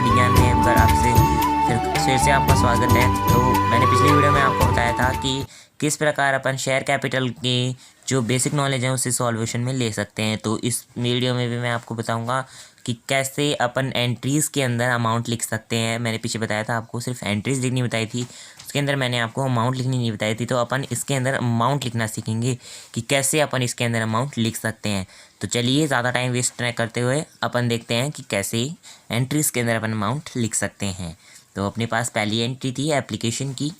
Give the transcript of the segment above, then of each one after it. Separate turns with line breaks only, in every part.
ज्ञान में एक बार आपसे फिर से आपका स्वागत है। तो मैंने पिछली वीडियो में आपको बताया था कि किस प्रकार अपन शेयर कैपिटल के जो बेसिक नॉलेज है उसे सॉल्यूशन में ले सकते हैं। तो इस वीडियो में भी मैं आपको बताऊंगा कि कैसे अपन एंट्रीज़ के अंदर अमाउंट लिख सकते हैं। मैंने पीछे बताया था आपको सिर्फ एंट्रीज़ लिखनी बताई थी, उसके अंदर मैंने आपको अमाउंट लिखनी नहीं बताई थी। तो अपन इसके अंदर अमाउंट लिखना सीखेंगे कि कैसे अपन इसके अंदर अमाउंट लिख सकते हैं। तो चलिए ज़्यादा टाइम वेस्ट न करते हुए अपन देखते हैं कि कैसे एंट्रीज़ के अंदर अपन अमाउंट लिख सकते हैं। तो अपने पास पहली एंट्री थी एप्लीकेशन की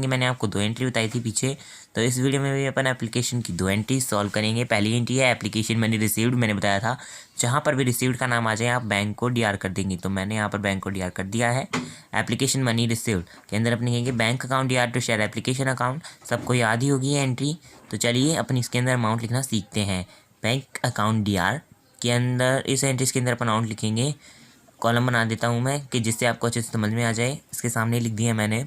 मैंने आपको 2 एंट्री बताई थी पीछे। तो इस वीडियो में भी अपन एप्लीकेशन की 2 एंट्री सॉल्व करेंगे। पहली एंट्री है एप्लीकेशन मनी रिसीव्ड, मैंने बताया था जहाँ पर भी रिसीव्ड का नाम आ जाए आप बैंक को डीआर कर देंगे। तो मैंने यहाँ पर बैंक को डीआर कर दिया है। एप्लीकेशन मनी रिसीव्ड के अंदर अपने कहेंगे bank account DR to share application account, सबको याद ही होगी है एंट्री। तो चलिए अपन इसके अंदर अमाउंट लिखना सीखते हैं। बैंक अकाउंट डीआर के अंदर इस एंट्रीज के अंदर अपन अमाउंट लिखेंगे। कॉलम बना देता हूँ मैं कि जिससे आपको अच्छे से समझ में आ जाए। इसके सामने लिख दिया मैंने।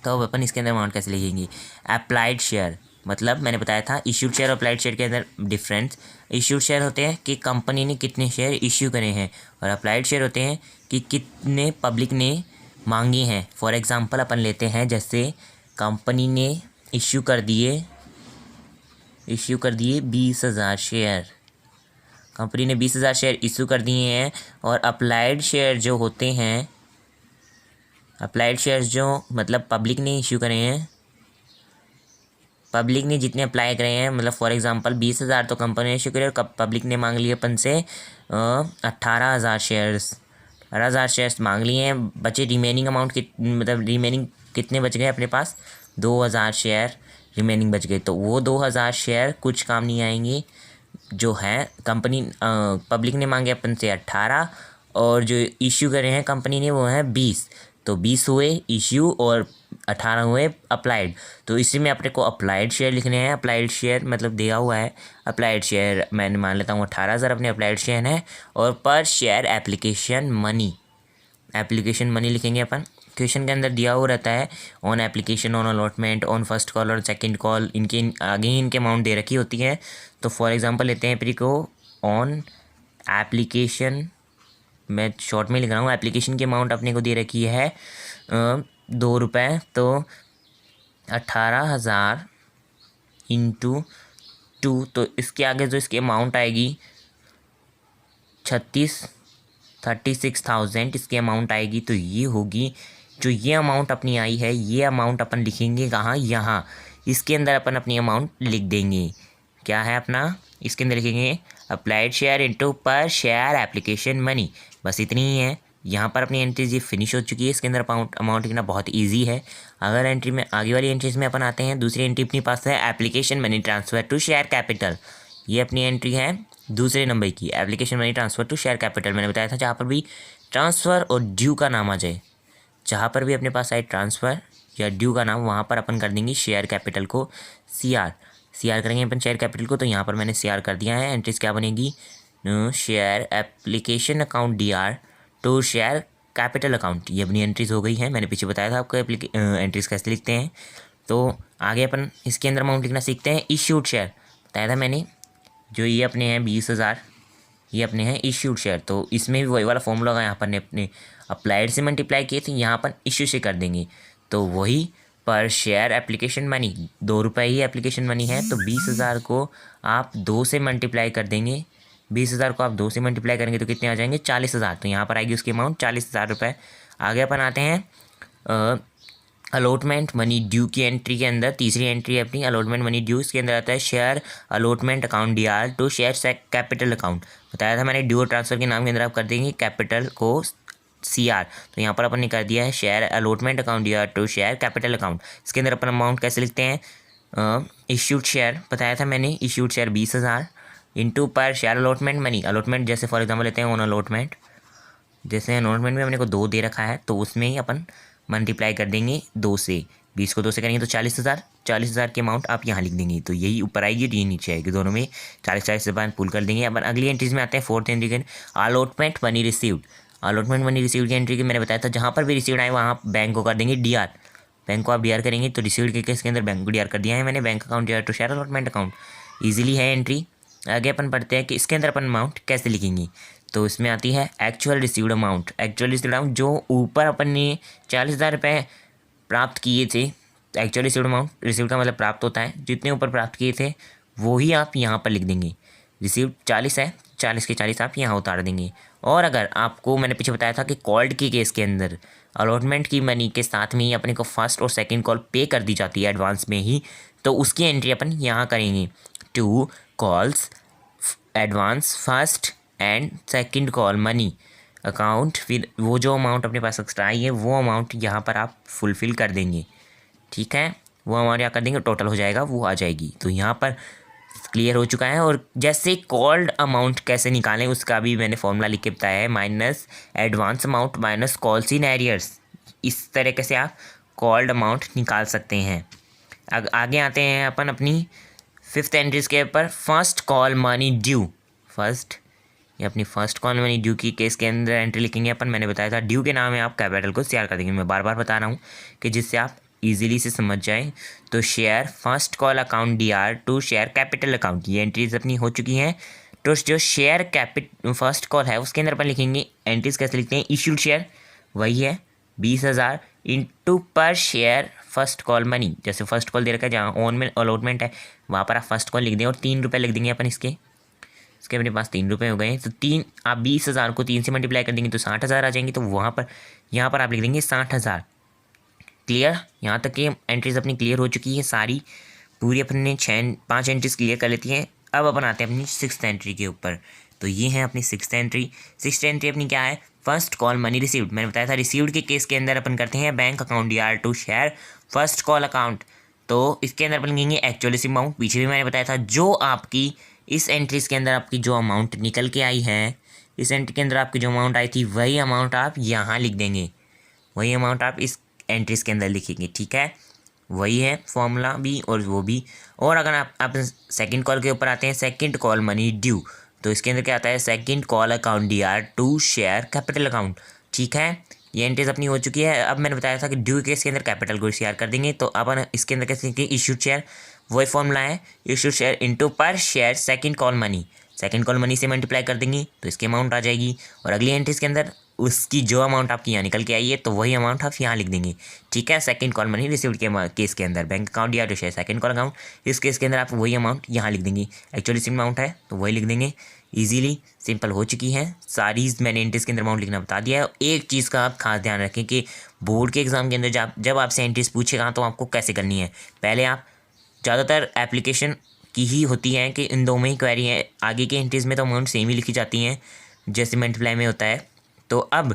तो अब अपन इसके अंदर अमाउंट कैसे लिखेंगे। अप्लाइड शेयर मतलब मैंने बताया था इश्यूड शेयर और अप्लाइड शेयर के अंदर डिफरेंस। इश्यूड शेयर होते हैं कि कंपनी ने कितने शेयर इश्यू करे हैं, और अप्लाइड शेयर होते हैं कि कितने पब्लिक ने मांगे हैं। फॉर एग्जांपल अपन लेते हैं जैसे कंपनी ने इश्यू कर दिए 20,000 शेयर, कंपनी ने 20,000 शेयर इशू कर दिए हैं। और अप्लाइड शेयर जो होते हैं, अप्लाइड शेयर्स जो मतलब पब्लिक ने इशू करे हैं, पब्लिक ने जितने अप्लाई करे हैं, मतलब फॉर एग्जांपल 20,000 तो कंपनी ने इशू करे और पब्लिक ने मांग लिए अपन से 18,000 शेयर्स मांग लिए हैं। बचे रिमेनिंग अमाउंट मतलब रिमेनिंग कितने बच गए अपने पास, 2,000 शेयर रिमेनिंग बच गए। तो वो 2,000 शेयर कुछ काम नहीं आएंगे। जो है कंपनी पब्लिक ने मांगे अपन से 18 और जो इश्यू करे हैं कंपनी ने वो है 20। तो 20 हुए इश्यू और 18 हुए अप्लाइड। तो इसी में अपने को अप्लाइड शेयर लिखने हैं। अप्लाइड शेयर मतलब दिया हुआ है अप्लाइड शेयर, मैंने मान लेता हूँ 18,000 अपने अप्लाइड शेयर है। और पर शेयर एप्लीकेशन मनी लिखेंगे अपन। क्वेश्चन के अंदर दिया हुआ रहता है on application, on allotment, on first call और सेकंड कॉल, इनके आगे ही इनके अमाउंट दे रखी होती है। तो फॉर एग्जांपल लेते हैं अपने को ऑन एप्लीकेशन, मैं शॉर्ट में लिख रहा हूँ। एप्लीकेशन की अमाउंट अपने को दे रखी है 2 रुपये। तो 18,000 इंटू 2, तो इसके आगे जो इसकी अमाउंट आएगी 36,000 इसकी अमाउंट आएगी। तो ये होगी जो ये अमाउंट अपनी आई है, ये अमाउंट अपन लिखेंगे कहाँ, यहाँ इसके अंदर अपन अपनी अमाउंट लिख देंगे। क्या है अपना, इसके अंदर लिखेंगे अप्लाइड शेयर इंटू पर शेयर एप्लीकेशन मनी। बस इतनी ही है। यहाँ पर अपनी एंट्रीज ये फिनिश हो चुकी है। इसके अंदर अमाउंट लिखना बहुत इजी है। अगर एंट्री में आगे वाली एंट्रीज में अपन आते हैं, दूसरी एंट्री अपनी पास है application money transfer to share capital. ये अपनी एंट्री है दूसरे नंबर की, application money transfer to share capital. मैंने बताया था जहाँ पर भी ट्रांसफ़र और ड्यू का नाम आ जाए, जहाँ पर भी अपने पास आए ट्रांसफ़र या ड्यू का नाम, वहाँ पर अपन कर देंगे शेयर कैपिटल को सीआर करेंगे अपन शेयर कैपिटल को। तो यहाँ पर मैंने सीआर कर दिया है। एंट्रीज क्या बनेगी, share application account DR to share capital account. ये अपनी एंट्रीज हो गई है। मैंने पीछे बताया था आपको एंट्रीज कैसे लिखते हैं। तो आगे अपन इसके अंदर अमाउंट लिखना सीखते हैं। इश्यूड शेयर बताया था मैंने, जो ये अपने हैं 20,000, ये अपने हैं इश्यूड शेयर। तो इसमें भी वही वाला फॉर्मूला यहाँ पर अपने अप्लाइड से मल्टीप्लाई किए थे, यहाँ पर इश्यू से कर देंगे। तो वही पर शेयर एप्लीकेशन मनी 2 रुपये ही एप्लीकेशन मनी है। तो 20,000 को आप 2 से मल्टीप्लाई कर देंगे। 20,000 को आप 2 से मल्टीप्लाई करेंगे तो कितने आ जाएंगे, 40,000। तो यहाँ पर आएगी उसकी अमाउंट 40,000 रुपये। आगे अपन आते हैं अलॉटमेंट मनी ड्यू की एंट्री के अंदर। तीसरी एंट्री है अपनी अलॉटमेंट मनी ड्यू। इसके अंदर आता है share allotment account DR to share capital account. बताया था मैंने ड्यू ट्रांसफ़र के नाम के अंदर आप कर देंगे कैपिटल को सीआर। तो यहाँ पर अपन ने कर दिया है share allotment account DR to share capital account. इसके अंदर अपन अमाउंट कैसे लिखते हैं, इश्यूड शेयर बताया था मैंने, इश्यूड शेयर 20,000 इंटू पर शेयर अलॉटमेंट मनी। अलॉटमेंट जैसे फॉर एग्जांपल लेते हैं ऑन अलॉटमेंट, जैसे अलॉटमेंट में अपने को 2 दे रखा है तो उसमें ही अपन मल्टीप्लाई कर देंगे 2 से। 20 को 2 से करेंगे तो 40,000 की अमाउंट आप यहाँ लिख देंगे। तो यही ऊपर आएगी और ये नीचे आएगी, दोनों में 40 से पुल कर देंगे। अपन अगली एंट्रीज में आते हैं। फोर्थ एंट्री के allotment money received. Allotment money received की एंट्री की मैंने बताया था जहाँ पर भी रिसीव्ड आए वहाँ बैंक को कर देंगे डीआर। बैंक को आप डीआर करेंगे तो रिसीव्ड के केस के अंदर बैंक को डीआर कर दिया है मैंने, bank account DR to share allotment account. Easily है एंट्री। आगे अपन पढ़ते हैं कि इसके अंदर अपन अमाउंट कैसे लिखेंगे। तो इसमें आती है actual received amount. Actual received amount जो ऊपर अपन ने 40,000 रुपये प्राप्त किए थे, एक्चुअल रिसीव्ड अमाउंट, रिसीव्ड का मतलब प्राप्त होता है, जितने ऊपर प्राप्त किए थे वो ही आप यहाँ पर लिख देंगे। रिसीव्ड 40 है, 40 के 40 आप यहाँ उतार देंगे। और अगर आपको मैंने पीछे बताया था कि कॉल्ड के केस के अंदर अलॉटमेंट की मनी के साथ में ही अपने को फर्स्ट और सेकंड कॉल पे कर दी जाती है एडवांस में ही, तो उसकी एंट्री अपन यहाँ करेंगे। 2 calls advance first and second call money account, फिर वो जो अमाउंट अपने पास एक्स्ट्रा आई है वो अमाउंट यहाँ पर आप फुलफ़िल कर देंगे। ठीक है, वो अमाउंट यहाँ कर देंगे, टोटल हो जाएगा, वो आ जाएगी। तो यहाँ पर क्लियर हो चुका है। और जैसे कॉल्ड अमाउंट कैसे निकालें उसका भी मैंने फॉर्मूला लिख के बताया है, minus advance amount minus calls in arrears. इस तरीके से आप कॉल्ड अमाउंट निकाल सकते हैं। आगे आते हैं अपन अपनी 5th एंट्रीज के ऊपर। First call money due, first ये अपनी फर्स्ट कॉल मनी ड्यू की केस के अंदर एंट्री लिखेंगे अपन। मैंने बताया था ड्यू के नाम में आप कैपिटल को शेयर कर देंगे। मैं बार बार बता रहा हूँ कि जिससे आप इजीली से समझ जाए। तो share first call account DR to share capital account, ये एंट्रीज अपनी हो चुकी हैं। तो जो शेयर फर्स्ट कॉल है उसके अंदर अपन लिखेंगे एंट्रीज कैसे लिखते हैं। इशूड शेयर वही है 20,000 इंटू पर शेयर फर्स्ट कॉल मनी। जैसे फर्स्ट कॉल दे रखा है, जहाँ ऑन में अलॉटमेंट है वहाँ पर आप फर्स्ट कॉल लिख दें और 3 रुपये लिख देंगे अपन इसके अपने पास 3 रुपये हो गए। तो 3 आप 20,000 को 3 से मल्टीप्लाई कर देंगे तो 60,000 आ जाएंगे। तो वहाँ पर यहाँ पर आप लिख देंगे 60,000। क्लियर, यहाँ तक कि एंट्रीज अपनी क्लियर हो चुकी है सारी, पूरी अपन ने 5 एंट्रीज क्लियर कर लेती हैं। अब अपन आते हैं अपनी 6th एंट्री के ऊपर। तो ये है अपनी 6th एंट्री। 6th एंट्री अपनी क्या है, फर्स्ट कॉल मनी रिसीव्ड। मैंने बताया था रिसीव्ड के केस के अंदर अपन करते हैं bank account DR to share first call account. तो इसके अंदर अपन लिखेंगे एक्चुअल रिसीव अमाउंट। पीछे भी मैंने बताया था जो आपकी इस एंट्रीज के अंदर आपकी जो अमाउंट निकल के आई है, इस एंट्री के अंदर आपकी जो अमाउंट आई थी वही अमाउंट आप यहाँ लिख देंगे, वही अमाउंट आप इस एंट्रीज के अंदर लिखेंगे। ठीक है, वही है फॉर्मूला भी और वो भी। और अगर आप सेकंड कॉल के ऊपर आते हैं, सेकंड कॉल मनी ड्यू, तो इसके अंदर क्या आता है, second call account DR to share capital account. ठीक है, ये एंट्रीज अपनी हो चुकी है। अब मैंने बताया था कि ड्यू केस के अंदर कैपिटल को शेयर कर देंगे। तो अपन इसके अंदर कैसे लिखेंगे, इशूड शेयर वही फॉर्मूला है, इशूड शेयर इंटू पर share second call money. Second call money से मल्टीप्लाई कर देंगे तो इसकी अमाउंट आ जाएगी। और अगली एंट्रीज के अंदर उसकी जो अमाउंट आपकी यहाँ निकल के आई है तो वही अमाउंट आप यहाँ लिख देंगे। ठीक है, सेकंड कॉल मनी रिसीव्ड के केस के अंदर bank account DR to share second call account, इस केस के अंदर आप वही अमाउंट यहाँ लिख देंगे। एक्चुअली रिसीव्ड अमाउंट है तो वही लिख देंगे। ईजिली सिंपल हो चुकी है सारी, मैंने एंट्रीज के अंदर अमाउंट लिखना बता दिया है। एक चीज़ का आप खास ध्यान रखें कि बोर्ड के एग्जाम के अंदर जब आपसे एंट्रीज पूछेगा तो आपको कैसे करनी है। पहले आप ज़्यादातर एप्लीकेशन की ही होती है कि इन दो में ही क्वेरी है, आगे की एंट्रीज में तो अमाउंट सेम ही लिखी जाती हैं जैसे मल्टीप्लाई में होता है। तो अब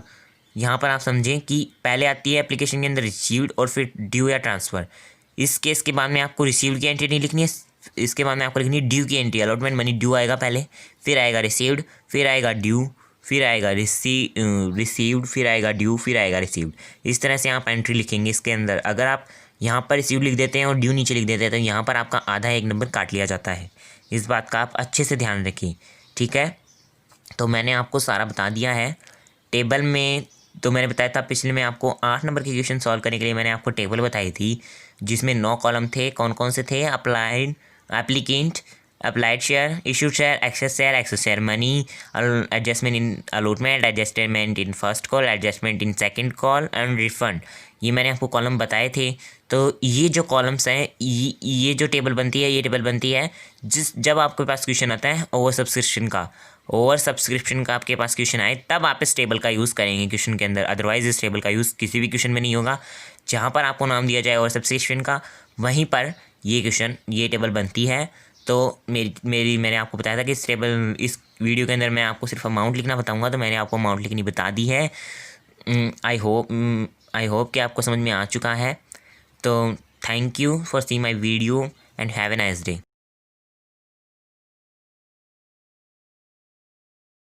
यहाँ पर आप समझें कि पहले आती है एप्लीकेशन के अंदर रिसीव्ड और फिर ड्यू या ट्रांसफ़र। इस केस के बाद में आपको रिसीव्ड की एंट्री नहीं लिखनी है, इसके बाद में आपको लिखनी है ड्यू की एंट्री। अलॉटमेंट मनी ड्यू आएगा पहले, फिर आएगा रिसीव्ड, फिर आएगा ड्यू, फिर आएगा रिसीव्ड, फिर आएगा ड्यू, फिर आएगा रिसीव्ड। इस तरह से आप एंट्री लिखेंगे इसके अंदर। अगर आप यहाँ पर रिसीव्ड लिख देते हैं और ड्यू नीचे लिख देते हैं तो यहाँ पर आपका आधा 1 नंबर काट लिया जाता है। इस बात का आप अच्छे से ध्यान रखिए। ठीक है, तो मैंने आपको सारा बता दिया है। टेबल में तो मैंने बताया था पिछले में आपको 8 नंबर के क्वेश्चन सॉल्व करने के लिए मैंने आपको टेबल बताई थी जिसमें 9 कॉलम थे। कौन कौन से थे, applied applicant, applied share, issued share, access share money, adjustment in allotment, adjustment in first call, adjustment in second call and refund. ये मैंने आपको कॉलम बताए थे। तो ये जो कॉलम्स हैं, ये जो टेबल बनती है, ये टेबल बनती है जब आपके पास क्वेश्चन आता है ओवर सब्सक्रिप्शन का आपके पास क्वेश्चन आए तब आप इस टेबल का यूज़ करेंगे क्वेश्चन के अंदर। अदरवाइज़ इस टेबल का यूज़ किसी भी क्वेश्चन में नहीं होगा। जहाँ पर आपको नाम दिया जाए ओवर सब्सक्रिप्शन का वहीं पर ये टेबल बनती है। तो मैंने आपको बताया था कि इस वीडियो के अंदर मैं आपको सिर्फ अमाउंट लिखना बताऊँगा, तो मैंने आपको अमाउंट लिखनी बता दी है। आई होप कि आपको समझ में आ चुका है। तो thank you for see my video and have a nice day.